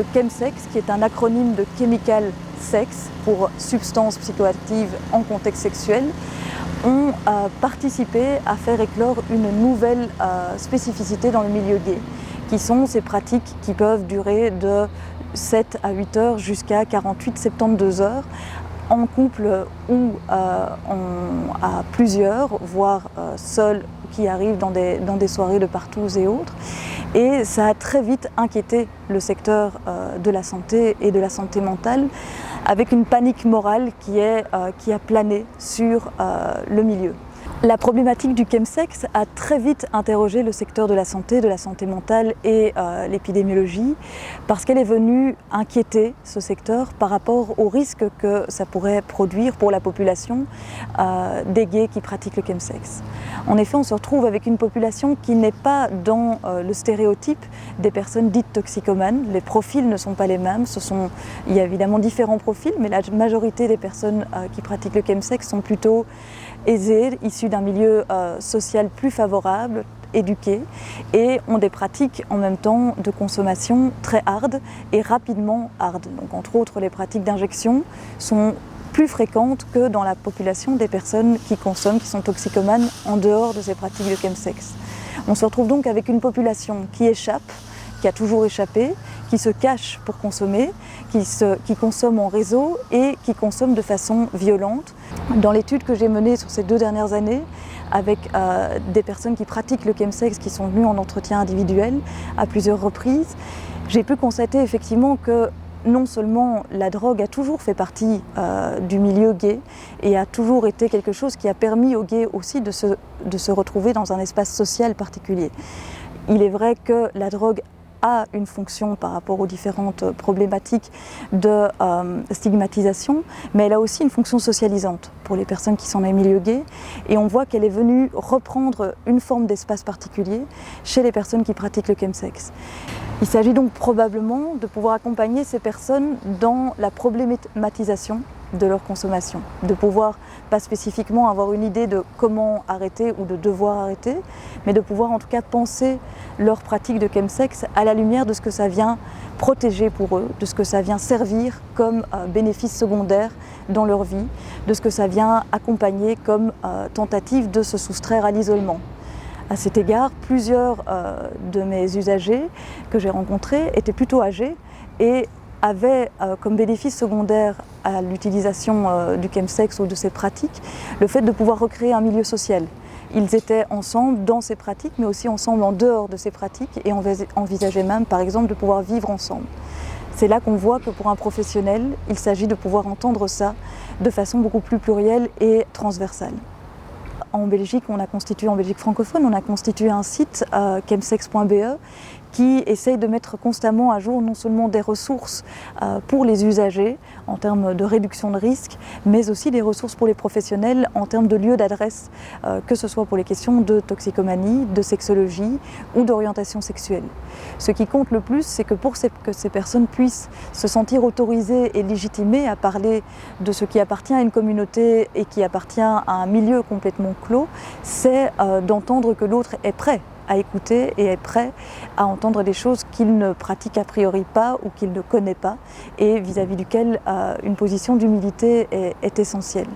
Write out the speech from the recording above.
le chemsex, qui est un acronyme de Chemical Sex pour substances psychoactives en contexte sexuel, ont participé à faire éclore une nouvelle spécificité dans le milieu gay, qui sont ces pratiques qui peuvent durer de 7 à 8 heures jusqu'à 48-72 heures, en couple ou à plusieurs, voire seuls, qui arrivent dans des soirées de partout et autres. Et ça a très vite inquiété le secteur de la santé et de la santé mentale, avec une panique morale qui a plané sur le milieu. La problématique du chemsex a très vite interrogé le secteur de la santé mentale et l'épidémiologie, parce qu'elle est venue inquiéter ce secteur par rapport au risque que ça pourrait produire pour la population des gays qui pratiquent le chemsex. En effet, on se retrouve avec une population qui n'est pas dans le stéréotype des personnes dites toxicomanes. Les profils ne sont pas les mêmes. Il y a évidemment différents profils, mais la majorité des personnes qui pratiquent le chemsex sont plutôt aisés, issus d'un milieu social plus favorable, éduqués, et ont des pratiques en même temps de consommation très hard et rapidement hard. Donc entre autres, les pratiques d'injection sont plus fréquentes que dans la population des personnes qui consomment, qui sont toxicomanes en dehors de ces pratiques de chemsex. On se retrouve donc avec une population qui échappe, qui a toujours échappé, qui se cache pour consommer, qui consomme en réseau et qui consomme de façon violente. Dans l'étude que j'ai menée sur ces 2 dernières années, avec des personnes qui pratiquent le chemsex, qui sont venues en entretien individuel à plusieurs reprises, j'ai pu constater effectivement que non seulement la drogue a toujours fait partie du milieu gay et a toujours été quelque chose qui a permis aux gays aussi de se retrouver dans un espace social particulier. Il est vrai que la drogue a une fonction par rapport aux différentes problématiques de stigmatisation, mais elle a aussi une fonction socialisante pour les personnes qui sont dans les milieux gays, et on voit qu'elle est venue reprendre une forme d'espace particulier chez les personnes qui pratiquent le chemsex. Il s'agit donc probablement de pouvoir accompagner ces personnes dans la problématisation de leur consommation, de pouvoir pas spécifiquement avoir une idée de comment arrêter ou de devoir arrêter, mais de pouvoir en tout cas penser leur pratique de chemsex à la lumière de ce que ça vient protéger pour eux, de ce que ça vient servir comme bénéfice secondaire dans leur vie, de ce que ça vient accompagner comme tentative de se soustraire à l'isolement. À cet égard, plusieurs de mes usagers que j'ai rencontrés étaient plutôt âgés et avaient comme bénéfice secondaire à l'utilisation du chemsex ou de ces pratiques le fait de pouvoir recréer un milieu social. Ils étaient ensemble dans ces pratiques, mais aussi ensemble en dehors de ces pratiques, et envisageaient même, par exemple, de pouvoir vivre ensemble. C'est là qu'on voit que pour un professionnel, il s'agit de pouvoir entendre ça de façon beaucoup plus plurielle et transversale. En Belgique, en Belgique francophone, on a constitué un site, chemsex.be, qui essaye de mettre constamment à jour non seulement des ressources pour les usagers en termes de réduction de risque, mais aussi des ressources pour les professionnels en termes de lieux d'adresse, que ce soit pour les questions de toxicomanie, de sexologie ou d'orientation sexuelle. Ce qui compte le plus, c'est que pour que ces personnes puissent se sentir autorisées et légitimées à parler de ce qui appartient à une communauté et qui appartient à un milieu complètement clos, c'est d'entendre que l'autre est prêt à écouter et est prêt à entendre des choses qu'il ne pratique a priori pas ou qu'il ne connaît pas, et vis-à-vis duquel une position d'humilité est essentielle.